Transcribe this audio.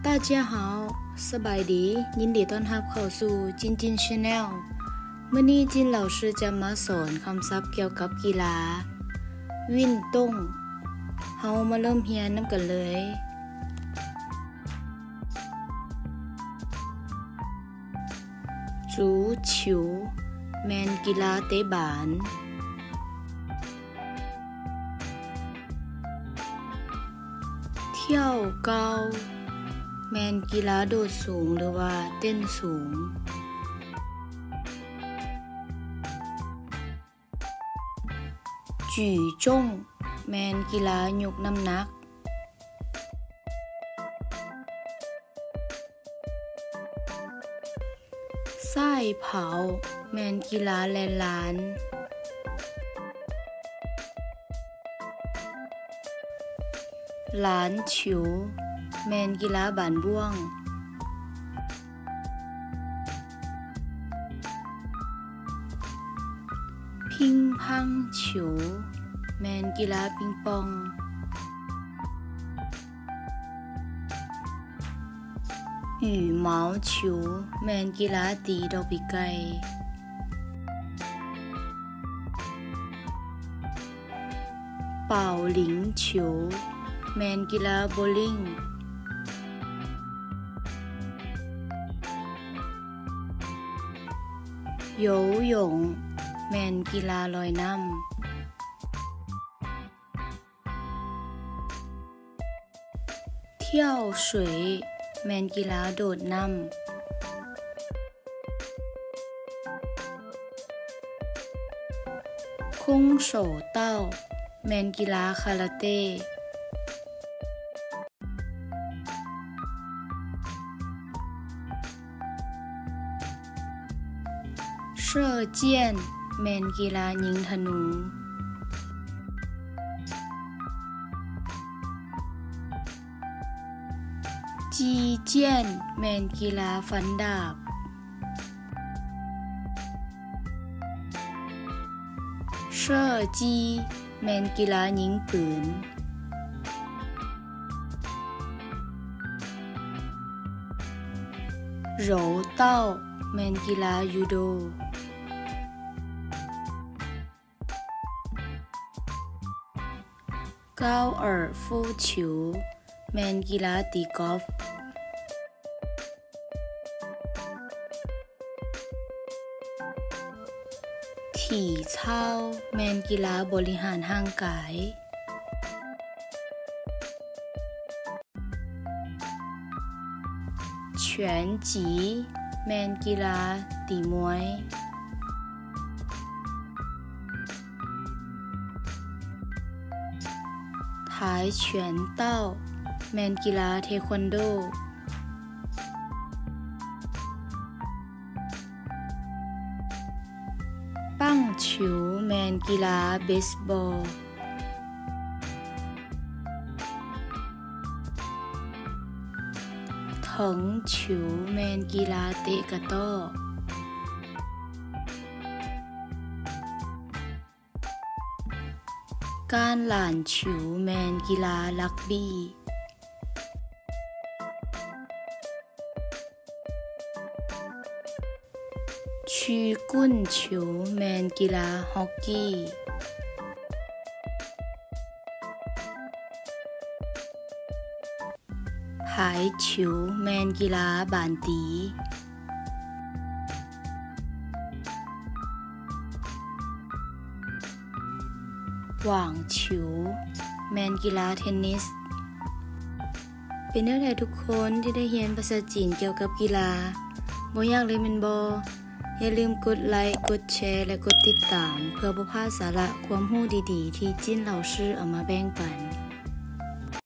大家好สบายดียินดีต้อนรับเข้าสู่จินจิน Channel มื้อนี้จินเหล่าชื่อจะมาสอนคำศัพท์เกี่ยวกับกีฬาวิ่งต้งเฮามาเริ่มเรียนนำกันเลยจูฉิวแม่นกีฬาเตะบาลเที่ยวเกาแมนกีฬาโดดสูงหรือว่าเต้นสูงจู่จ้งแมนกีฬายกน้ำหนักไส้เผาแมนกีฬาแลนลานหลานฉิวแมนกีฬาบานบ้วงพิงพังฉิวแมนกีฬาปิงปอง羽毛球แมนกีฬาตีดอกปีไก่เป่าหลิงฉิวแมนกีฬาโบลิ่งโยหยงแมนกีฬาลอยน้ำเที่ยวสวยแมนกีฬาโดดน้ำคุ้งโฉเต้าแมนกีฬาคาราเต้เช่อเจี้ยนแมนกีฬายิงธนูจีเจี้ยนแมนกีฬาฟันดาบเช่อจีแมนกีฬายิงปืนโหรเต้าแมนกีฬายูโดเก้าฟู่ฉิวแมนกีฬาตีกอล์ฟถี่เช่าแมนกีฬาบริหารร่างกายเฉวียนจีแมนกีฬาตีมวยท้ายเฉวียนเต้าแมนกีฬาเทควันโดปั้งฉิวแมนกีฬาเบสบอลเถิงฉิวแมนกีฬาเตะกะต้อการหลานฉิวแมนกีฬารักบี้ชีกุ้นฉิวแมนกีฬาฮอกกี้ผายฉิวแมนกีฬาบานตีหว่างฉิวแมนกีฬาเทนนิสเป็นเรื่องใดทุกคนที่ได้เรียนภาษาจีนเกี่ยวกับกีฬาบ่ยากเลยแม่นบ่อย่าลืมกดไลค์กดแชร์และกดติดตามเพื่อบ่พลาดสาระความรู้ดีๆที่จิ้นเหล่าชื่อเอามาแบ่งปัน